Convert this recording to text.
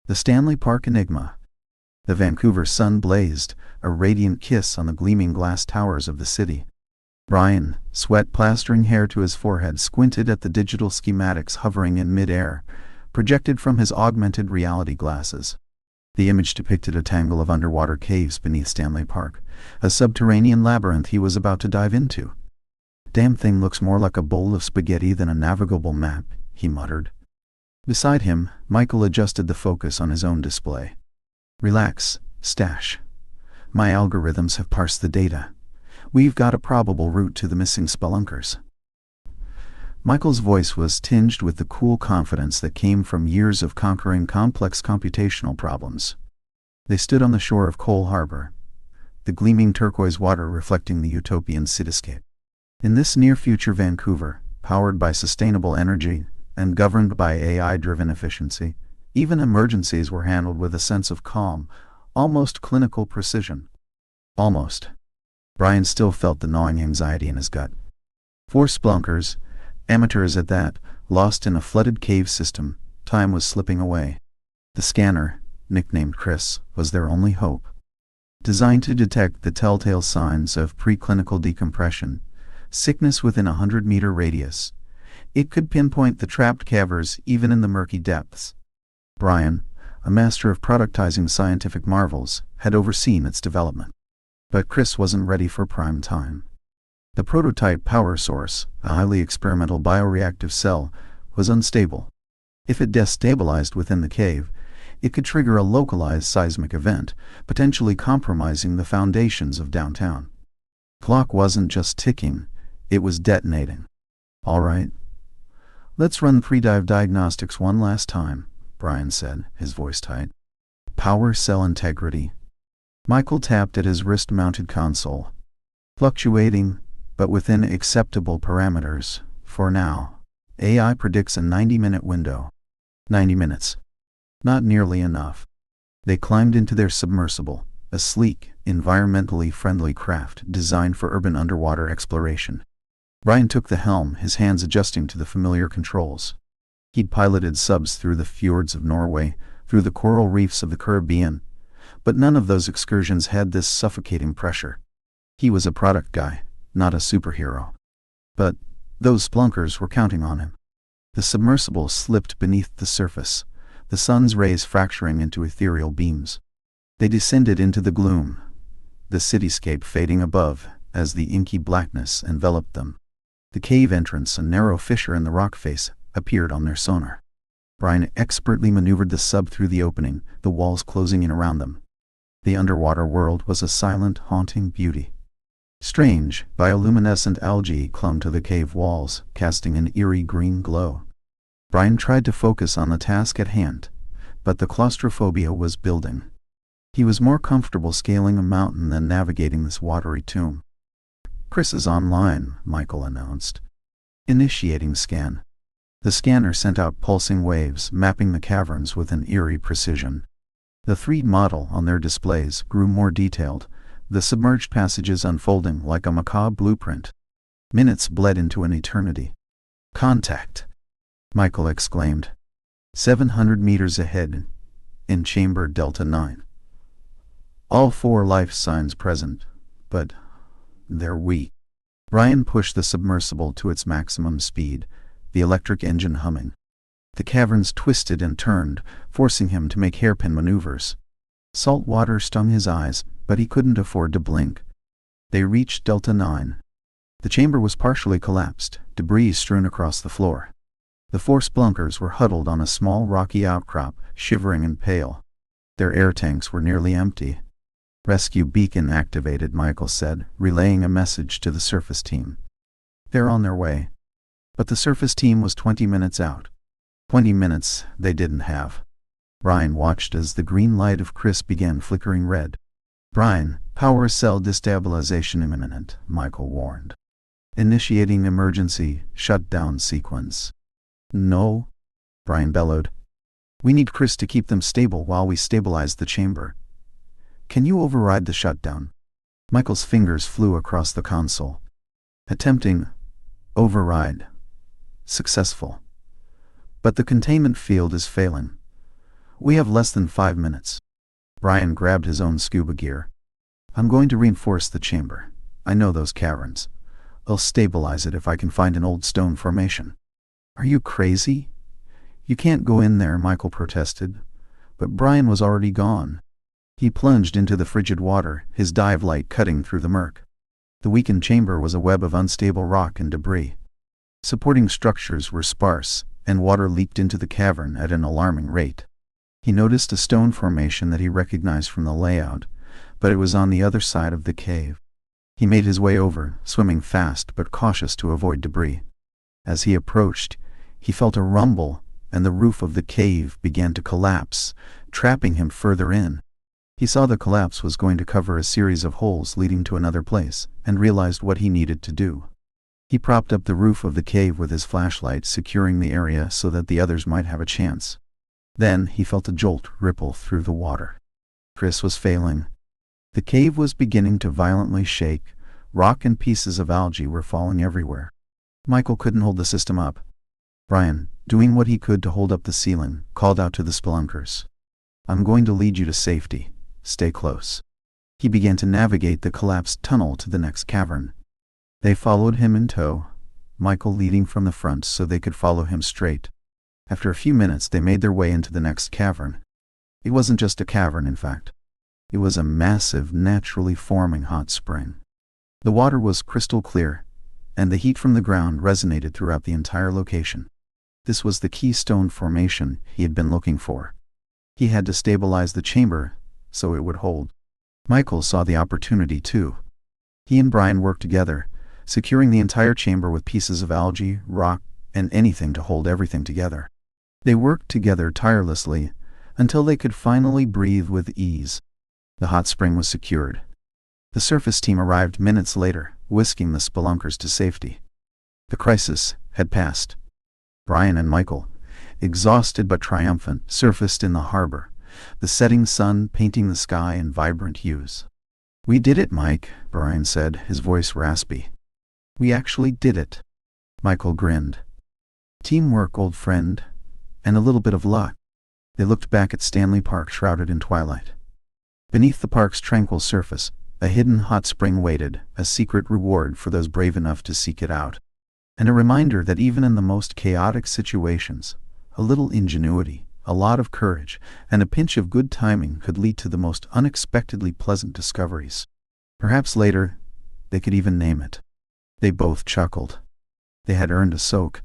The Stanley Park Enigma. The Vancouver sun blazed, a radiant kiss on the gleaming glass towers of the city. Brian, sweat plastering hair to his forehead, squinted at the digital schematics hovering in mid-air, projected from his augmented reality glasses. The image depicted a tangle of underwater caves beneath Stanley Park, a subterranean labyrinth he was about to dive into. "Damn thing looks more like a bowl of spaghetti than a navigable map," he muttered. Beside him, Michael adjusted the focus on his own display. "Relax, Stash. My algorithms have parsed the data. We've got a probable route to the missing spelunkers." Michael's voice was tinged with the cool confidence that came from years of conquering complex computational problems. They stood on the shore of Cole Harbor, the gleaming turquoise water reflecting the utopian cityscape. In this near-future Vancouver, powered by sustainable energy and governed by AI-driven efficiency, even emergencies were handled with a sense of calm, almost clinical precision. Almost. Brian still felt the gnawing anxiety in his gut. 4 spelunkers, amateurs at that, lost in a flooded cave system. Time was slipping away. The scanner, nicknamed Chris, was their only hope. Designed to detect the telltale signs of preclinical decompression, sickness within a 100-meter radius, it could pinpoint the trapped caverns even in the murky depths. Brian, a master of productizing scientific marvels, had overseen its development. But Chris wasn't ready for prime time. The prototype power source, a highly experimental bioreactive cell, was unstable. If it destabilized within the cave, it could trigger a localized seismic event, potentially compromising the foundations of downtown. Clock wasn't just ticking, it was detonating. "All right. Let's run pre-dive diagnostics one last time," Brian said, his voice tight. "Power cell integrity." Michael tapped at his wrist-mounted console. "Fluctuating, but within acceptable parameters, for now. AI predicts a 90-minute window." 90 minutes. Not nearly enough. They climbed into their submersible, a sleek, environmentally friendly craft designed for urban underwater exploration. Brian took the helm, his hands adjusting to the familiar controls. He'd piloted subs through the fjords of Norway, through the coral reefs of the Caribbean, but none of those excursions had this suffocating pressure. He was a product guy, not a superhero. But those spelunkers were counting on him. The submersible slipped beneath the surface, the sun's rays fracturing into ethereal beams. They descended into the gloom, the cityscape fading above as the inky blackness enveloped them. The cave entrance, a narrow fissure in the rock face, appeared on their sonar. Brian expertly maneuvered the sub through the opening, the walls closing in around them. The underwater world was a silent, haunting beauty. Strange, bioluminescent algae clung to the cave walls, casting an eerie green glow. Brian tried to focus on the task at hand, but the claustrophobia was building. He was more comfortable scaling a mountain than navigating this watery tomb. "Chris is online," Michael announced. "Initiating scan." The scanner sent out pulsing waves, mapping the caverns with an eerie precision. The 3D model on their displays grew more detailed, the submerged passages unfolding like a macabre blueprint. Minutes bled into an eternity. "Contact!" Michael exclaimed. 700 meters ahead, in chamber Delta 9. All 4 life signs present, but they're weak. Brian pushed the submersible to its maximum speed, the electric engine humming. The caverns twisted and turned, forcing him to make hairpin maneuvers. Salt water stung his eyes, but he couldn't afford to blink. They reached Delta 9. The chamber was partially collapsed, debris strewn across the floor. The 4 spelunkers were huddled on a small rocky outcrop, shivering and pale. Their air tanks were nearly empty. "Rescue beacon activated," Michael said, relaying a message to the surface team. "They're on their way." But the surface team was 20 minutes out. 20 minutes they didn't have. Brian watched as the green light of Chris began flickering red. "Brian, power cell destabilization imminent," Michael warned. "Initiating emergency shutdown sequence." "No," Brian bellowed. "We need Chris to keep them stable while we stabilize the chamber. Can you override the shutdown?" Michael's fingers flew across the console. "Attempting override. Successful. But the containment field is failing. We have less than 5 minutes. Brian grabbed his own scuba gear. I'm going to reinforce the chamber. I know those caverns. I'll stabilize it if I can find an old stone formation. Are you crazy? You can't go in there, Michael protested. But Brian was already gone. He plunged into the frigid water, his dive light cutting through the murk. The weakened chamber was a web of unstable rock and debris. Supporting structures were sparse, and water leaked into the cavern at an alarming rate. He noticed a stone formation that he recognized from the layout, but it was on the other side of the cave. He made his way over, swimming fast but cautious to avoid debris. As he approached, he felt a rumble, and the roof of the cave began to collapse, trapping him further in. He saw the collapse was going to cover a series of holes leading to another place, and realized what he needed to do. He propped up the roof of the cave with his flashlight, securing the area so that the others might have a chance. Then he felt a jolt ripple through the water. Chris was failing. The cave was beginning to violently shake. Rock and pieces of algae were falling everywhere. Michael couldn't hold the system up. Brian, doing what he could to hold up the ceiling, called out to the spelunkers. I'm going to lead you to safety. Stay close. He began to navigate the collapsed tunnel to the next cavern. They followed him in tow, Michael leading from the front so they could follow him straight. After a few minutes they made their way into the next cavern. It wasn't just a cavern, in fact. It was a massive, naturally forming hot spring. The water was crystal clear, and the heat from the ground resonated throughout the entire location. This was the keystone formation he had been looking for. He had to stabilize the chamber so it would hold. Michael saw the opportunity too. He and Brian worked together, securing the entire chamber with pieces of algae, rock, and anything to hold everything together. They worked together tirelessly until they could finally breathe with ease. The hot spring was secured. The surface team arrived minutes later, whisking the spelunkers to safety. The crisis had passed. Brian and Michael, exhausted but triumphant, surfaced in the harbor, the setting sun painting the sky in vibrant hues. We did it, Mike, Brian said, his voice raspy. We actually did it. Michael grinned. Teamwork, old friend, and a little bit of luck. They looked back at Stanley Park shrouded in twilight. Beneath the park's tranquil surface, a hidden hot spring waited, a secret reward for those brave enough to seek it out. And a reminder that even in the most chaotic situations, a little ingenuity, a lot of courage, and a pinch of good timing could lead to the most unexpectedly pleasant discoveries. Perhaps later, they could even name it. They both chuckled. They had earned a soak,